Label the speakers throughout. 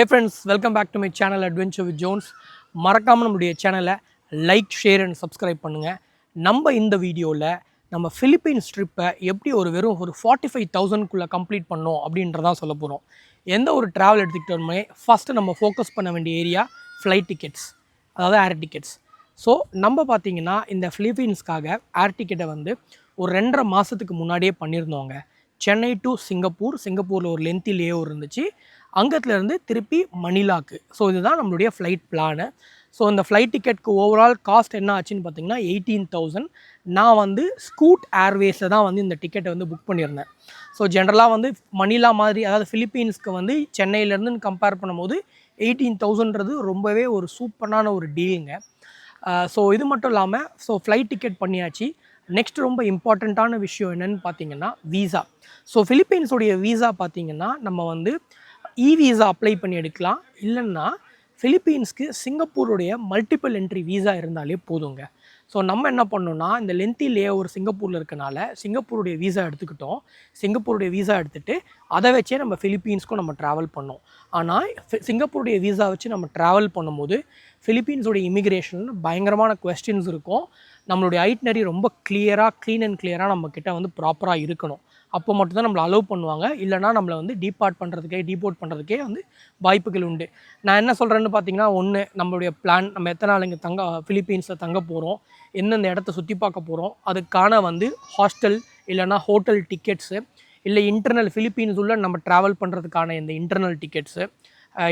Speaker 1: Hey friends, welcome back to my channel Adventure with Jones. மறக்காம நம்மளுடைய சேனலை like share and subscribe பண்ணுங்கள். நம்ம இந்த வீடியோவில் நம்ம ஃபிலிப்பைன்ஸ் ட்ரிப்பை எப்படி வெறும் 45,000க்குள்ளே கம்ப்ளீட் பண்ணோம் அப்படின்றதான் சொல்ல போகிறோம். எந்த ஒரு ட்ராவல் எடுத்துக்கிட்டோமே ஃபஸ்ட்டு நம்ம ஃபோக்கஸ் பண்ண வேண்டிய ஏரியா ஃப்ளைட் டிக்கெட்ஸ், அதாவது ஏர் டிக்கெட்ஸ். ஸோ நம்ம பார்த்திங்கன்னா இந்த ஃபிலிப்பைன்ஸ்க்காக ஏர் டிக்கெட்டை ஒரு 2.5 மாதத்துக்கு முன்னாடியே பண்ணியிருந்தோங்க. சென்னை டு சிங்கப்பூரில் ஒரு லென்த்தி லே ஓவர் இருந்துச்சு. அங்கத்துலேருந்து திருப்பி மணிலாக்கு. ஸோ இதுதான் நம்மளுடைய ஃப்ளைட் பிளானு. ஸோ இந்த ஃப்ளைட் டிக்கெட்டுக்கு ஓவரால் காஸ்ட் என்ன ஆச்சுன்னு பார்த்தீங்கன்னா 18,000. நான் ஸ்கூட் ஏர்வேஸில் தான் இந்த டிக்கெட்டை புக் பண்ணியிருந்தேன். ஸோ ஜென்ரலாக மணிலா மாதிரி, அதாவது ஃபிலிப்பீன்ஸ்க்கு சென்னையிலேருந்து கம்பேர் பண்ணும்போது 18,000ன்றது ரொம்பவே ஒரு சூப்பரான ஒரு டீலுங்க. ஸோ இது மட்டும் இல்லாமல் ஃப்ளைட் டிக்கெட் பண்ணியாச்சு. நெக்ஸ்ட் ரொம்ப இம்பார்ட்டண்ட்டான விஷயம் என்னென்னு பார்த்தீங்கன்னா வீசா. ஸோ ஃபிலிப்பீன்ஸோடைய வீசா பார்த்திங்கன்னா நம்ம வீசா அப்ளை பண்ணி எடுக்கலாம். இல்லைன்னா ஃபிலிப்பீன்ஸ்க்கு சிங்கப்பூருடைய மல்டிபிள் என்ட்ரி வீசா இருந்தாலே போதுங்க. ஸோ நம்ம என்ன பண்ணோன்னா, இந்த லென்த்தி லே ஓவர் சிங்கப்பூரில் இருக்கனால சிங்கப்பூருடைய வீசா எடுத்துக்கிட்டோம். சிங்கப்பூருடைய வீசா எடுத்துகிட்டு அதை வச்சே நம்ம ஃபிலிப்பீன்ஸ்க்கும் நம்ம ட்ராவல் பண்ணோம். ஆனால் சிங்கப்பூருடைய வீசா வச்சு நம்ம ட்ராவல் பண்ணும்போது ஃபிலிப்பீன்ஸோடைய இமிக்ரேஷன் பயங்கரமான கொஸ்டின்ஸ் இருக்கும். நம்மளுடைய ஐட்னரி ரொம்ப க்ளீன் அண்ட் கிளியராக நம்மக்கிட்ட ப்ராப்பராக இருக்கணும். அப்போ மட்டும்தான் நம்மளை அலோவ் பண்ணுவாங்க. இல்லைனா நம்மளை டீபோர்ட் பண்ணுறதுக்கே வாய்ப்புகள் உண்டு. நான் என்ன சொல்கிறேன்னு பார்த்தீங்கன்னா, ஒன்று நம்மளுடைய பிளான், நம்ம எத்தனை நாள் இங்கே ஃபிலிப்பீன்ஸில் தங்க போகிறோம், எந்தெந்த இடத்த சுற்றி பார்க்க போகிறோம், அதுக்கான ஹாஸ்டல் இல்லைனா ஹோட்டல் டிக்கெட்ஸு, இல்லை இன்டர்னல் ஃபிலிப்பீன்ஸ் உள்ள நம்ம ட்ராவல் பண்ணுறதுக்கான இந்த internal tickets,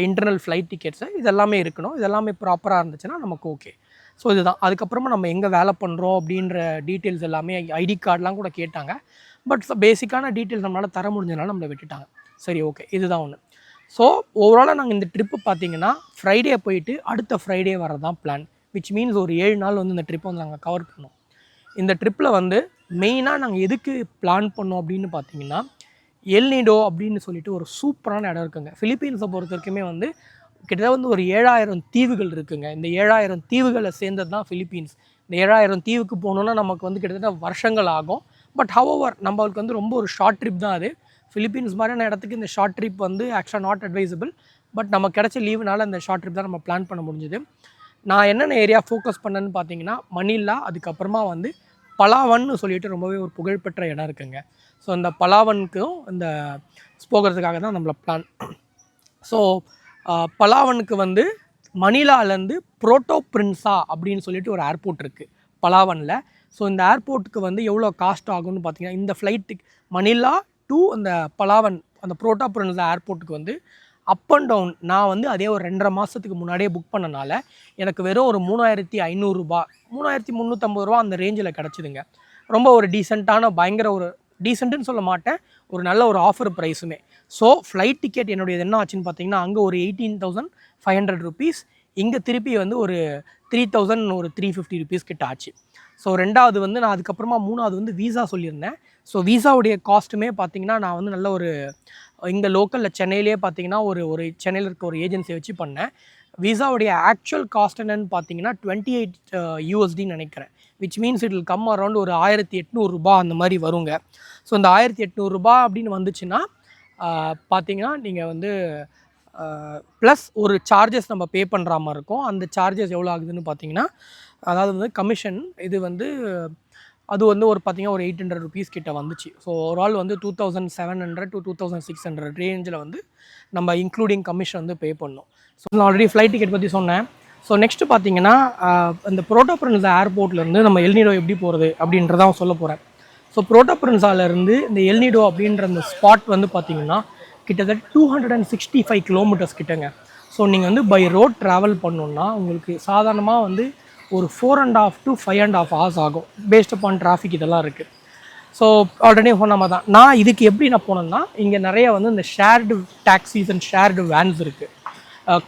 Speaker 1: internal flight tickets, இதெல்லாமே இருக்கணும். இதெல்லாமே ப்ராப்பராக இருந்துச்சுன்னா நமக்கு ஓகே. ஸோ இதுதான். அதுக்கப்புறமா நம்ம எங்கே வேலை பண்ணுறோம் அப்படின்ற டீட்டெயில்ஸ் எல்லாமே, ஐடி கார்டெலாம் கூட கேட்டாங்க. பட் பேசிக்கான டீட்டெயில்ஸ் நம்மளால் தர முடிஞ்சதுனால நம்மளை விட்டுட்டாங்க. சரி, ஓகே, இதுதான் ஒன்று. ஸோ ஓவராலாக நாங்கள் இந்த ட்ரிப்பு பார்த்திங்கன்னா ஃப்ரைடே போயிட்டு அடுத்த ஃப்ரைடே வரது தான் பிளான். விச் மீன்ஸ் ஒரு 7 நாள் இந்த ட்ரிப்பை நாங்கள் கவர் பண்ணோம். இந்த ட்ரிப்பில் மெயினாக நாங்கள் எதுக்கு பிளான் பண்ணோம் அப்படின்னு பார்த்தீங்கன்னா, எல் நீடோ அப்படின்னு சொல்லிட்டு ஒரு சூப்பரான இடம் இருக்குங்க. ஃபிலிப்பீன்ஸை பொறுத்த வரைக்குமே கிட்டத்தட்ட ஒரு 7,000 தீவுகள் இருக்குங்க. இந்த 7,000 தீவுகளை சேர்ந்தது தான் ஃபிலிப்பீன்ஸ். இந்த 7,000 தீவுக்கு போகணுன்னா நமக்கு கிட்டத்தட்ட வருஷங்கள் ஆகும். பட் ஹவவர் நம்மளுக்கு ரொம்ப ஒரு ஷார்ட் ட்ரிப் தான் அது. ஃபிலிப்பீன்ஸ் மாதிரியான இடத்துக்கு இந்த ஷார்ட் ட்ரிப் ஆக்சுவலாக நாட் அட்வைசபிள். பட் நம்ம கிடச்ச லீவுனால இந்த ஷார்ட் ட்ரிப் தான் நம்ம பிளான் பண்ண முடிஞ்சுது. நான் என்னென்ன ஏரியா ஃபோக்கஸ் பண்ணேன்னு பார்த்தீங்கன்னா, மணிலா, அதுக்கப்புறமா பலாவன்னு சொல்லிட்டு ரொம்பவே ஒரு புகழ்பெற்ற இடம் இருக்குங்க. ஸோ இந்த பலாவனுக்கும் இந்த போகிறதுக்காக தான் நம்மளை பிளான். ஸோ பலாவனுக்கு மணிலாலேருந்து புரோட்டோ பிரின்ஸா அப்படின்னு சொல்லிட்டு ஒரு ஏர்போர்ட் இருக்குது பலாவனில். ஸோ இந்த ஏர்போர்ட்டுக்கு எவ்வளோ காஸ்ட் ஆகும்னு பார்த்தீங்கன்னா, இந்த ஃப்ளைட்டுக்கு மணிலா டு அந்த பலாவன், அந்த புரோட்டோ பிரின்ஸா ஏர்போர்ட்டுக்கு அப் அண்ட் டவுன் நான் அதே ஒரு 2.5 மாதத்துக்கு முன்னாடியே புக் பண்ணனால எனக்கு வெறும் ஒரு 3,500 ரூபா, 3,350 ரூபா அந்த ரேஞ்சில் கிடச்சிதுங்க. ரொம்ப ஒரு டீசெண்டான, பயங்கர ஒரு டீசென்ட்டுன்னு சொல்ல மாட்டேன், ஒரு நல்ல ஒரு ஆஃபர் ப்ரைஸுமே. ஸோ ஃப்ளைட் டிக்கெட் என்னுடையது என்ன ஆச்சுன்னு பார்த்தீங்கன்னா, அங்கே ஒரு 18,500 ருபீஸ், இங்கே திருப்பி ஒரு 3,350 ருபீஸ் கிட்ட ஆச்சு. ஸோ ரெண்டாவது நான் அதுக்கப்புறமா மூணாவது வீசா சொல்லியிருந்தேன். ஸோ வீசாவுடைய காஸ்ட்டுமே பார்த்தீங்கன்னா, நான் நல்ல ஒரு இங்கே லோக்கலில் சென்னையிலே பார்த்தீங்கன்னா ஒரு சென்னையில் இருக்க ஒரு ஏஜென்சியை வச்சு பண்ணேன். வீசாவுடைய ஆக்சுவல் காஸ்ட் என்னென்னு பார்த்தீங்கன்னா 28 USD நினைக்கிறேன். Which means it will come around ஒரு 1,800 ரூபா அந்த மாதிரி வருங்க. ஸோ இந்த 1,800 ரூபா அப்படின்னு வந்துச்சுன்னா பார்த்தீங்கன்னா, நீங்கள் ப்ளஸ் ஒரு சார்ஜஸ் நம்ம பே பண்ணுற மாதிரி இருக்கும். அந்த சார்ஜஸ் எவ்வளோ ஆகுதுன்னு பார்த்தீங்கன்னா, அதாவது கமிஷன் இது அது ஒரு பார்த்தீங்கன்னா ஒரு 800 ருபீஸ் கிட்ட வந்துச்சு. ஸோ ஒரு ஆள் 2,700 to 2,600 ரேஞ்சில் நம்ம இன்க்ளூடிங் கமிஷன் பே பண்ணோம். ஸோ நான் ஆல்ரெடி ஃப்ளைட் டிக்கெட் பற்றி சொன்னேன். ஸோ நெக்ஸ்ட்டு பார்த்தீங்கன்னா, அந்த புரோட்டோ பிரின்ஸா ஏர்போர்ட்லேருந்து நம்ம எல் நீடோ எப்படி போகிறது அப்படின்றதான் சொல்ல போகிறேன். ஸோ புரோட்டோ பிரின்ஸாலேருந்து இந்த எல் நீடோ அப்படின்ற அந்த ஸ்பாட் பார்த்தீங்கன்னா கிட்டத்தட்ட 265 கிலோமீட்டர்ஸ் கிட்டங்க. ஸோ நீங்கள் பை ரோட் ட்ராவல் பண்ணோன்னா உங்களுக்கு சாதாரணமாக ஒரு 4.5 to 5.5 hours ஆகும், பேஸ்ட் அப்பான் டிராஃபிக் இதெல்லாம் இருக்குது. ஸோ ஆல்ரெடி சொன்ன மாதிரி தான் நான் இதுக்கு எப்படி போனேன்னா, இங்கே நிறைய இந்த shared taxis and shared vans இருக்குது.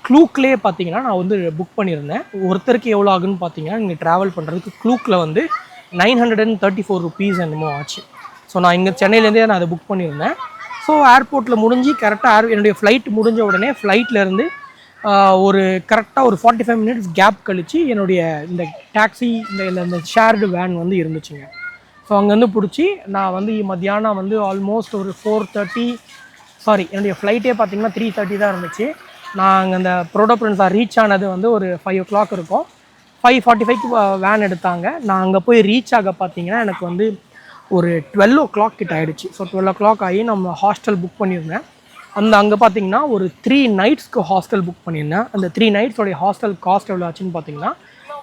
Speaker 1: க்ளூக்லேயே பார்த்தீங்கன்னா நான் புக் பண்ணியிருந்தேன். ஒருத்தருக்கு எவ்வளோ ஆகுன்னு பார்த்தீங்கன்னா, இங்கே ட்ராவல் பண்ணுறதுக்கு க்ளூக்கில் 934 ருபீஸ் என்னமோ ஆச்சு. ஸோ நான் இங்கே சென்னையிலேருந்தே நான் அதை புக் பண்ணியிருந்தேன். ஸோ ஏர்போர்ட்டில் முடிஞ்சு கரெக்டாக என்னுடைய ஃப்ளைட் முடிஞ்ச உடனே ஃப்ளைட்லேருந்து ஒரு கரெக்டாக ஒரு 45 minutes கேப் கழித்து என்னுடைய இந்த டாக்ஸி இந்த ஷேர்டு வேன் இருந்துச்சுங்க. ஸோ அங்கேருந்து பிடிச்சி நான் மத்தியானம் ஆல்மோஸ்ட் ஒரு 4:30, சாரி என்னுடைய ஃப்ளைட்டே பார்த்தீங்கன்னா 3:30 தான் இருந்துச்சு. நாங்கள் அந்த புரோட்டோ பிரின்ஸா ரீச் ஆனது வந்து ஒரு 5 o'clock இருக்கும். 5:45க்கு வேன் எடுத்தாங்க. நான் அங்கே போய் ரீச் ஆக பார்த்தீங்கன்னா எனக்கு வந்து ஒரு 12 o'clock கிட்ட ஆகிடுச்சு. ஸோ 12 o'clock ஆகி நம்ம ஹாஸ்டல் புக் பண்ணியிருந்தேன். அங்கே பார்த்தீங்கன்னா ஒரு 3 nights ஹாஸ்டல் புக் பண்ணியிருந்தேன். அந்த 3 nights ஹாஸ்டல் காஸ்ட் எவ்வளோ ஆச்சுன்னு பார்த்தீங்கன்னா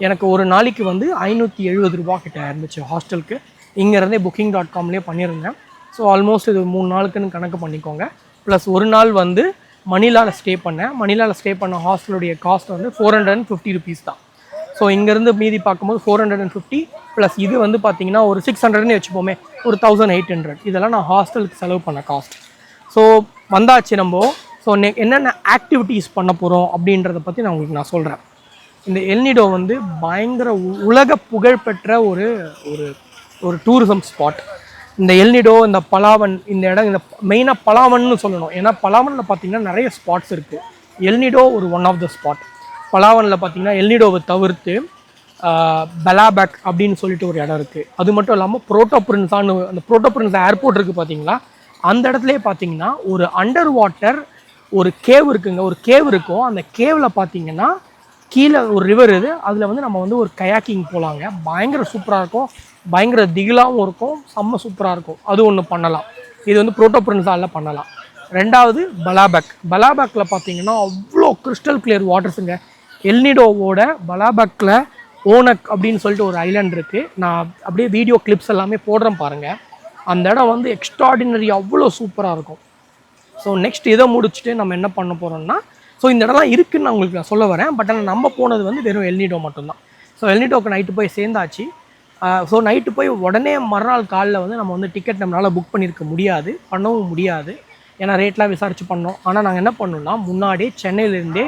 Speaker 1: எனக்கு ஒரு நாளைக்கு வந்து 570 ரூபா கிட்ட இருந்துச்சு ஹாஸ்டலுக்கு. இங்கேருந்தே booking.comலேயே பண்ணியிருந்தேன். ஸோ ஆல்மோஸ்ட் இது 3 நாளுக்குன்னு கணக்கு பண்ணிக்கோங்க. ப்ளஸ் ஒரு நாள் வந்து மணிலாவில் ஸ்டே பண்ணேன். மணிலாவில் ஸ்டே பண்ண ஹாஸ்டலுடைய காஸ்ட் வந்து 450 rupees தான். ஸோ இங்கேருந்து மீதி பார்க்கும்போது 450 ப்ளஸ் இது வந்து பார்த்தீங்கன்னா ஒரு 600ன்னு வச்சுப்போமே, ஒரு 1800. இதெல்லாம் நான் ஹாஸ்டலுக்கு செலவு பண்ண காஸ்ட். ஸோ வந்தாச்சு நம்ம. ஸோ என்னென்ன ஆக்டிவிட்டீஸ் பண்ண போகிறோம் அப்படின்றத பற்றி நான் உங்களுக்கு சொல்கிறேன். இந்த எல்னிடோ வந்து பயங்கர உலக புகழ்பெற்ற ஒரு ஒரு ஒரு டூரிசம் ஸ்பாட். இந்த எல்னிடோ, இந்த பலாவன், இந்த இடம், இந்த மெயினாக பலாவன்னு சொல்லணும். ஏன்னா பலாவனில் பார்த்தீங்கன்னா நிறைய ஸ்பாட்ஸ் இருக்குது. எல்னிடோ ஒரு ஒன் ஆஃப் த ஸ்பாட். பலாவனில் பார்த்தீங்கன்னா எல்னிடோவை தவிர்த்து பெலாபேக் அப்படின்னு சொல்லிட்டு ஒரு இடம் இருக்குது. அது மட்டும் இல்லாமல் புரோட்டோ பிரின்ஸான்னு அந்த புரோட்டோ பிரின்ஸ் ஏர்போர்ட் இருக்குது பார்த்தீங்களா, அந்த இடத்துலேயே பார்த்தீங்கன்னா ஒரு அண்டர் வாட்டர் ஒரு கேவ் இருக்குங்க. ஒரு கேவ் இருக்கும். அந்த கேவில் பார்த்தீங்கன்னா கீழே ஒரு ரிவர் இது. அதில் வந்து நம்ம வந்து ஒரு கயாக்கிங் போகலாங்க. பயங்கர சூப்பராக இருக்கும். பயங்கர திகிலாகவும் இருக்கும். செம்ம சூப்பராக இருக்கும். அது ஒன்று பண்ணலாம். இது வந்து புரோட்டோ பிரின்ஸாவில் பண்ணலாம். ரெண்டாவது பலாபேக். பலாபேக்கில் பார்த்தீங்கன்னா அவ்வளோ கிறிஸ்டல் கிளியர் வாட்டர்ஸுங்க. எல்னிடோவோட பலாபேக்கில் ஓனக் அப்படின்னு சொல்லிட்டு ஒரு ஐலாண்ட் இருக்குது. நான் அப்படியே வீடியோ கிளிப்ஸ் எல்லாமே போடுறேன் பாருங்கள். அந்த இடம் வந்து எக்ஸ்ட்ராடினரி, அவ்வளோ சூப்பராக இருக்கும். ஸோ நெக்ஸ்ட் இதை முடிச்சுட்டு நம்ம என்ன பண்ண போகிறோம்னா, ஸோ இந்த இடம்லாம் இருக்குதுன்னு நான் உங்களுக்கு சொல்ல வரேன். பட் ஆனால் நம்ம போனது வந்து வெறும் எல்னிடோ மட்டும்தான். ஸோ எல்னிடோக்கு நைட்டு போய் சேர்ந்தாச்சு. ஸோ நைட்டு போய் உடனே மறுநாள் காலையில் வந்து நம்ம வந்து டிக்கெட் நம்மளால் புக் பண்ணியிருக்க முடியாது, பண்ணவும் முடியாது. ஏன்னா ரேட்லாம் விசாரித்து பண்ணோம். ஆனால் நாங்கள் என்ன பண்ணோம்னா முன்னாடியே சென்னையிலேருந்தே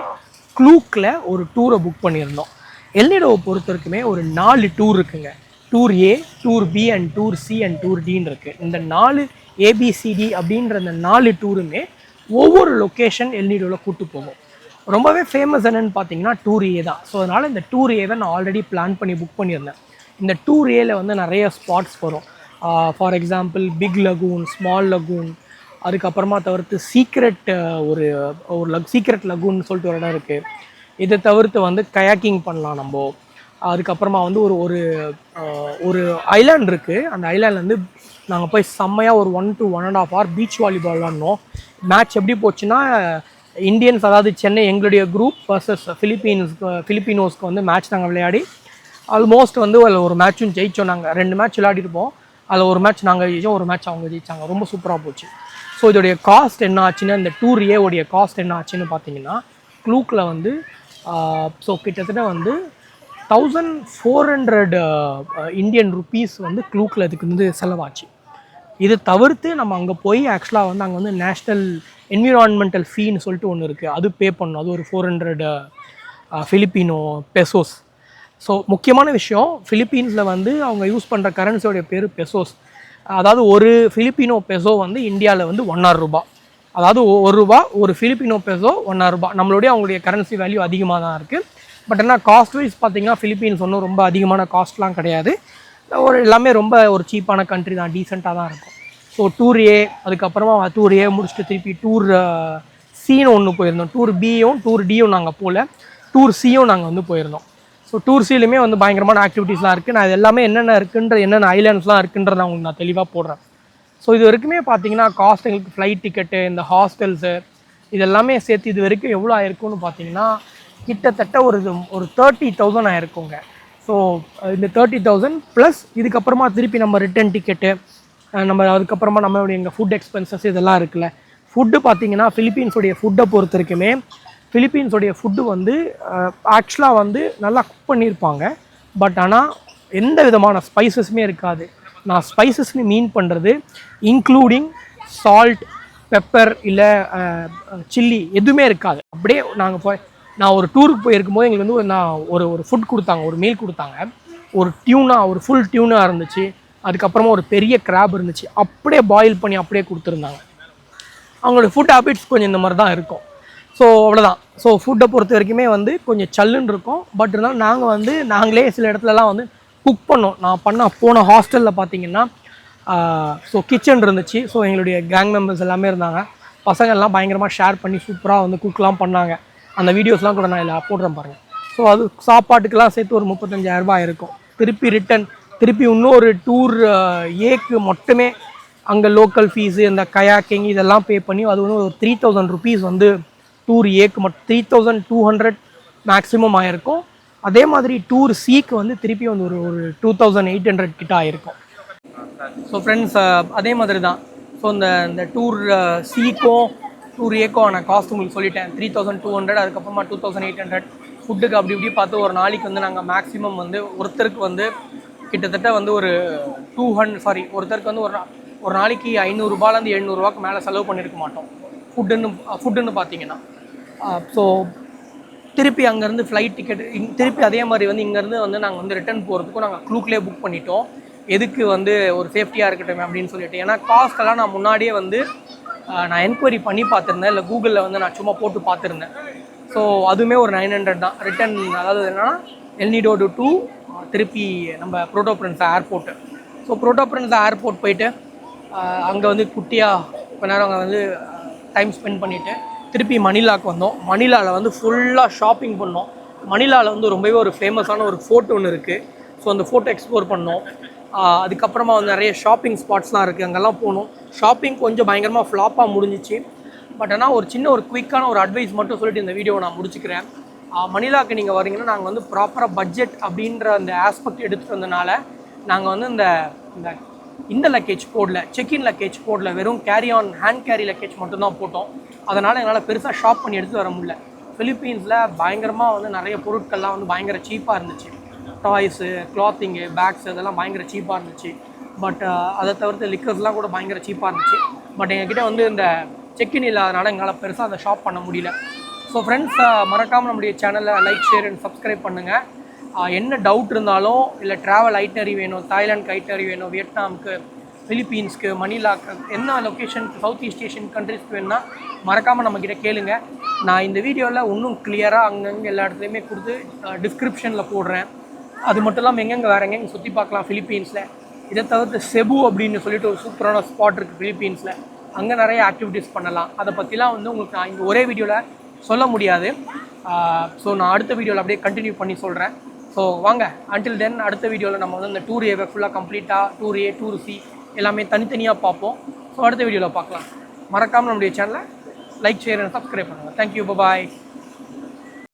Speaker 1: க்ளூக்கில் ஒரு டூரை புக் பண்ணியிருந்தோம். எல்னிடோவை பொறுத்த வரைக்குமே ஒரு 4 டூர் இருக்குங்க. Tour A, tour B and tour C and tour டின்னு இருக்குது. இந்த 4 ABCD அப்படின்ற இந்த 4 டூருமே ஒவ்வொரு லொக்கேஷன் எல்னிடோவில் கூட்டு போகும். ரொம்பவே ஃபேமஸ் என்னென்னு பார்த்தீங்கன்னா டூர் ஏ தான். ஸோ அதனால் இந்த டூர் ஏவை நான் ஆல்ரெடி பிளான் பண்ணி புக் பண்ணியிருந்தேன். இந்த டூர் ஏல வந்து நிறைய ஸ்பாட்ஸ் வரும். For example big lagoon, small lagoon, அதுக்கப்புறமா தவிர்த்து சீக்ரெட் சீக்ரெட் லகூன்னு சொல்லிட்டு ஒரு இடம் இருக்குது. இதை தவிர்த்து வந்து கயாக்கிங் பண்ணலாம் நம்ம. அதுக்கப்புறமா வந்து ஒரு ஒரு ஐலாண்ட் இருக்குது. அந்த ஐலாண்ட் வந்து நாங்கள் போய் செம்மையாக ஒரு 1 to 1.5 hour பீச் வாலிபால் விளாட்னோம். மேட்ச் எப்படி போச்சுன்னா, இந்தியன்ஸ் அதாவது சென்னை எங்களுடைய குரூப் வர்சஸ் ஃபிலிப்பீனோஸ்க்கு வந்து மேட்ச் நாங்கள் விளையாடி ஆல்மோஸ்ட் வந்து அதில் ஒரு மேட்சும் ஜெயித்தோம். நாங்கள் 2 மேட்ச் விளையாடிருப்போம். அதில் ஒரு மேட்ச் நாங்கள் ஜெயித்தோம், ஒரு மேட்ச் அவங்க ஜெயித்தாங்க. ரொம்ப சூப்பராக போச்சு. ஸோ இதோடைய காஸ்ட் என்ன ஆச்சுன்னா, இந்த டூர் ஏவுடைய காஸ்ட் என்ன ஆச்சுன்னு பார்த்தீங்கன்னா, க்ளூக்கில் வந்து ஸோ கிட்டத்தட்ட வந்து 1400 இந்தியன் ருப்பீஸ் வந்து க்ளூக்கில் இதுக்கு வந்து செலவாச்சு. இது தவிர்த்து நம்ம அங்கே போய் ஆக்சுவலாக வந்து அங்கே வந்து நேஷ்னல் என்விரான்மெண்டல் ஃபீன்னு சொல்லிட்டு ஒன்று இருக்குது. அது பே பண்ணணும். அது ஒரு 400 ஃபிலிப்பினோ பெசோஸ். ஸோ முக்கியமான விஷயம், ஃபிலிப்பீன்ஸில் வந்து அவங்க யூஸ் பண்ணுற கரன்சியோடைய பேர் பெசோஸ். அதாவது ஒரு ஃபிலிப்பினோ பெசோ வந்து இந்தியாவில் வந்து 1 ரூபா. அதாவது ₹1 ஒரு ஃபிலிப்பினோ பெசோ 1 ரூபா. நம்மளுடைய அவங்களுடைய கரன்சி வேல்யூ அதிகமாக தான் இருக்குது. பட் என்ன காஸ்ட் வைஸ் பார்த்தீங்கன்னா ஃபிலிப்பீன்ஸ் ஒன்றும் ரொம்ப அதிகமான காஸ்ட்லாம் கிடையாது. எல்லாமே ரொம்ப ஒரு சீப்பான கண்ட்ரி தான், டீசெண்டாக தான் இருக்கும். ஸோ டூர் ஏ, அதுக்கப்புறமா டூர் ஏ முடிச்சுட்டு திருப்பி டூர் சின்னு ஒன்று போயிருந்தோம். டூர் பியும் டூர் டியும் நாங்கள் போகல, டூர் சியும் நாங்கள் வந்து போயிருந்தோம். ஸோ டூர் சிலுமே வந்து பயங்கரமான ஆக்டிவிட்டீஸ்லாம் இருக்குது. நான் இது எல்லாமே என்னென்ன இருக்குன்ற என்னென்ன ஐலாண்ட்ஸ்லாம் இருக்குன்றத உங்களுக்கு நான் தெளிவாக போடுறேன். ஸோ இது வரைக்குமே பார்த்தீங்கன்னா காஸ்ட் எங்களுக்கு ஃப்ளைட் டிக்கெட்டு, இந்த ஹாஸ்டல்ஸு, இது எல்லாமே சேர்த்து இது வரைக்கும் எவ்வளோ ஆயிருக்குன்னு பார்த்தீங்கன்னா கிட்டத்தட்ட ஒரு 30,000 ஆயிருக்குங்க. ஸோ இந்த 30,000 ப்ளஸ் இதுக்கப்புறமா திருப்பி நம்ம ரிட்டன் டிக்கெட்டு, நம்ம அதுக்கப்புறமா நம்மளுடைய எங்கள் ஃபுட் எக்ஸ்பென்சஸ் இதெல்லாம் இருக்குல்ல. ஃபுட்டு பார்த்தீங்கன்னா ஃபிலிப்பீன்ஸுடைய ஃபுட்டை பொறுத்த வரைக்குமே ஃபிலிப்பீன்ஸுடைய ஃபுட்டு வந்து ஆக்சுவலாக வந்து நல்லா குக் பண்ணியிருப்பாங்க. பட் ஆனால் எந்த விதமான ஸ்பைசஸுமே இருக்காது. நான் ஸ்பைசஸ்னு மீன் பண்ணுறது இன்க்ளூடிங் சால்ட், பெப்பர் இல்லை சில்லி எதுவுமே இருக்காது. அப்படியே நான் ஒரு டூருக்கு போயிருக்கும்போது எங்களுக்கு வந்து ஒரு ஃபுட் கொடுத்தாங்க, ஒரு மீல் கொடுத்தாங்க. ஒரு ஃபுல் டியூனா இருந்துச்சு. அதுக்கப்புறமா ஒரு பெரிய கிராப் இருந்துச்சு. அப்படியே பாயில் பண்ணி அப்படியே கொடுத்துருந்தாங்க. அவங்களோட ஃபுட் ஹேபிட்ஸ் கொஞ்சம் இந்த மாதிரி தான் இருக்கும். ஸோ அவ்வளோதான். ஸோ ஃபுட்டை பொறுத்த வரைக்குமே வந்து கொஞ்சம் சல்லுன்னு இருக்கும். பட் இருந்தாலும் நாங்களே சில இடத்துலலாம் வந்து குக் பண்ணோம். நான் போன ஹாஸ்டலில் பார்த்தீங்கன்னா ஸோ கிச்சன் இருந்துச்சு. ஸோ எங்களுடைய கேங் மெம்பர்ஸ் எல்லாமே இருந்தாங்க. பசங்கள்லாம் பயங்கரமாக ஷேர் பண்ணி சூப்பராக வந்து குக்லாம் பண்ணாங்க. அந்த வீடியோஸ்லாம் கூட நான் இதில் போடுறேன் பாருங்கள். ஸோ அது சாப்பாட்டுக்கெல்லாம் சேர்த்து ஒரு 35,000 ரூபாய் இருக்கும். திருப்பி இன்னொரு டூர் ஏக்கு மட்டுமே அங்கே லோக்கல் ஃபீஸு இந்த கயாக்கிங் இதெல்லாம் பே பண்ணி அது வந்து ஒரு 3000 ருபீஸ் வந்து டூர் ஏக்கு மட்டும் 3200 மேக்ஸிமம் ஆகிருக்கும். அதே மாதிரி டூர் சிக்கு வந்து திருப்பி வந்து ஒரு 2800 கிட்ட ஆகிருக்கும். ஸோ ஃப்ரெண்ட்ஸ் அதே மாதிரி தான். ஸோ இந்த டூர் சிக்கும் டூர் ஏக்கும் நான் காஸ்ட் உங்களுக்கு சொல்லிட்டேன். 3200, அதுக்கப்புறமா 2800. ஃபுட்டுக்கு அப்படி இப்படி பார்த்து ஒரு நாளைக்கு வந்து நாங்கள் மேக்ஸிமம் வந்து ஒருத்தருக்கு வந்து கிட்டத்தட்ட வந்து ஒரு ஒருத்தருக்கு வந்து ஒரு நாளைக்கு 500 ரூபாயிலேருந்து 700 ரூபாய்க்கு மேலே செலவு பண்ணியிருக்க மாட்டோம் ஃபுட்டுன்னு பார்த்தீங்கன்னா. ஸோ திருப்பி அங்கேருந்து ஃப்ளைட் டிக்கெட் திருப்பி அதே மாதிரி வந்து இங்கேருந்து வந்து நாங்கள் வந்து ரிட்டர்ன் போகிறதுக்கும் நாங்கள் க்ளூக்லேயே புக் பண்ணிட்டோம். எதுக்கு வந்து ஒரு சேஃப்டியாக இருக்கட்டும் அப்படின்னு சொல்லிட்டு. ஏன்னா காஸ்ட்டெல்லாம் நான் முன்னாடியே வந்து நான் என்கொயரி பண்ணி பார்த்துருந்தேன், இல்லை கூகுளில் வந்து நான் சும்மா போட்டு பார்த்துருந்தேன். ஸோ அதுவுமே ஒரு 900 தான் ரிட்டன். அதாவது என்னென்னா எல்னிடோ டு திருப்பி நம்ம proto Prince airport. So proto Prince airport போயிட்டு அங்கே வந்து குட்டியாக கொஞ்ச நேரம் அங்கே வந்து டைம் ஸ்பெண்ட் பண்ணிவிட்டு திருப்பி மணிலாவுக்கு வந்தோம். மணிலாவில் வந்து ஃபுல்லாக ஷாப்பிங் பண்ணோம். மணிலாவில் வந்து ரொம்பவே ஒரு ஃபேமஸான ஒரு ஃபோர்ட் ஒன்று இருக்குது. ஸோ அந்த ஃபோட்டோ எக்ஸ்ப்ளோர் பண்ணோம். அதுக்கப்புறமா வந்து நிறைய ஷாப்பிங் ஸ்பாட்ஸ்லாம் இருக்குது, அங்கெல்லாம் போகணும். ஷாப்பிங் கொஞ்சம் பயங்கரமாக ஃப்ளாப்பாக முடிஞ்சிச்சு. பட் ஆனால் ஒரு சின்ன ஒரு குயிக்கான ஒரு அட்வைஸ் மட்டும் சொல்லிட்டு இந்த வீடியோவை நான் முடிச்சுக்கிறேன். மணிலாவுக்கு நீங்கள் வரீங்கன்னா நாங்கள் வந்து ப்ராப்பராக பட்ஜெட் அப்படின்ற அந்த ஆஸ்பெக்ட் எடுத்துகிட்டு வந்தனால நாங்கள் வந்து இந்த லக்கேஜ் போடல, செக்இன் லக்கேஜ் போடல, வெறும் ஹேண்ட் கேரி லக்கேஜ் மட்டும்தான் போட்டோம். அதனால் எங்களால் பெருசாக ஷாப் பண்ணி எடுத்து வர முடியல. ஃபிலிப்பீன்ஸில் பயங்கரமாக வந்து நிறைய பொருட்கள்லாம் வந்து பயங்கர சீப்பாக இருந்துச்சு. டாய்ஸு, கிளாத்திங்கு, பேக்ஸ் இதெல்லாம் பயங்கர சீப்பாக இருந்துச்சு. பட் அதை தவிர்த்து லிக்கர்ஸ்லாம் கூட பயங்கர சீப்பாக இருந்துச்சு. பட் எங்ககிட்ட வந்து இந்த செக்இன் இல்லாதனால எங்களால் பெருசாக அதை ஷாப் பண்ண முடியல. ஸோ ஃப்ரெண்ட்ஸ் மறக்காமல் நம்முடைய சேனலை லைக், ஷேர் அண்ட் சப்ஸ்கிரைப் பண்ணுங்கள். என்ன டவுட் இருந்தாலும், இல்லை ட்ராவல் ஐட்டனரி வேணும், தாய்லாந்துக்கு ஐட்டனரி வேணும், வியட்நாமுக்கு, ஃபிலிப்பீன்ஸ்க்கு, மணிலாக்கு, என்ன லொக்கேஷனுக்கு, சவுத் ஈஸ்ட் ஏஷியன் கண்ட்ரிஸ்க்கு வேணும்னா மறக்காமல் நம்மக்கிட்ட கேளுங்க. நான் இந்த வீடியோவில் இன்னும் கிளியராக அங்கங்கே எல்லா இடத்துலையுமே கொடுத்து டிஸ்கிரிப்ஷனில் போடுறேன். அது மட்டும் இல்லாமல் எங்கெங்கே வேறு எங்கெங்கே சுற்றி பார்க்கலாம் ஃபிலிப்பீன்ஸில். இதை தவிர்த்து செபு அப்படின்னு சொல்லிட்டு ஒரு சூப்பரான ஸ்பாட் இருக்குது ஃபிலிப்பீன்ஸில். அங்கே நிறைய ஆக்டிவிட்டீஸ் பண்ணலாம். அதை பற்றிலாம் வந்து உங்களுக்கு நான் இந்த ஒரே வீடியோவில் சொல்ல முடியாது. ஸோ நான் அடுத்த வீடியோவில் அப்படியே கண்டினியூ பண்ணி சொல்கிறேன். ஸோ வாங்க, அன்டில் தென் அடுத்த வீடியோவில் நம்ம வந்து இந்த டூர் ஏவை ஃபுல்லாக கம்ப்ளீட்டாக டூர் ஏ, டூர் சி எல்லாமே தனித்தனியாக பார்ப்போம். ஸோ அடுத்த வீடியோவில் பார்க்கலாம். மறக்காமல் நம்முடைய சேனலை லைக், ஷேர் அண்ட் சப்ஸ்கிரைப் பண்ணுங்கள். தேங்க்யூ, பாய்.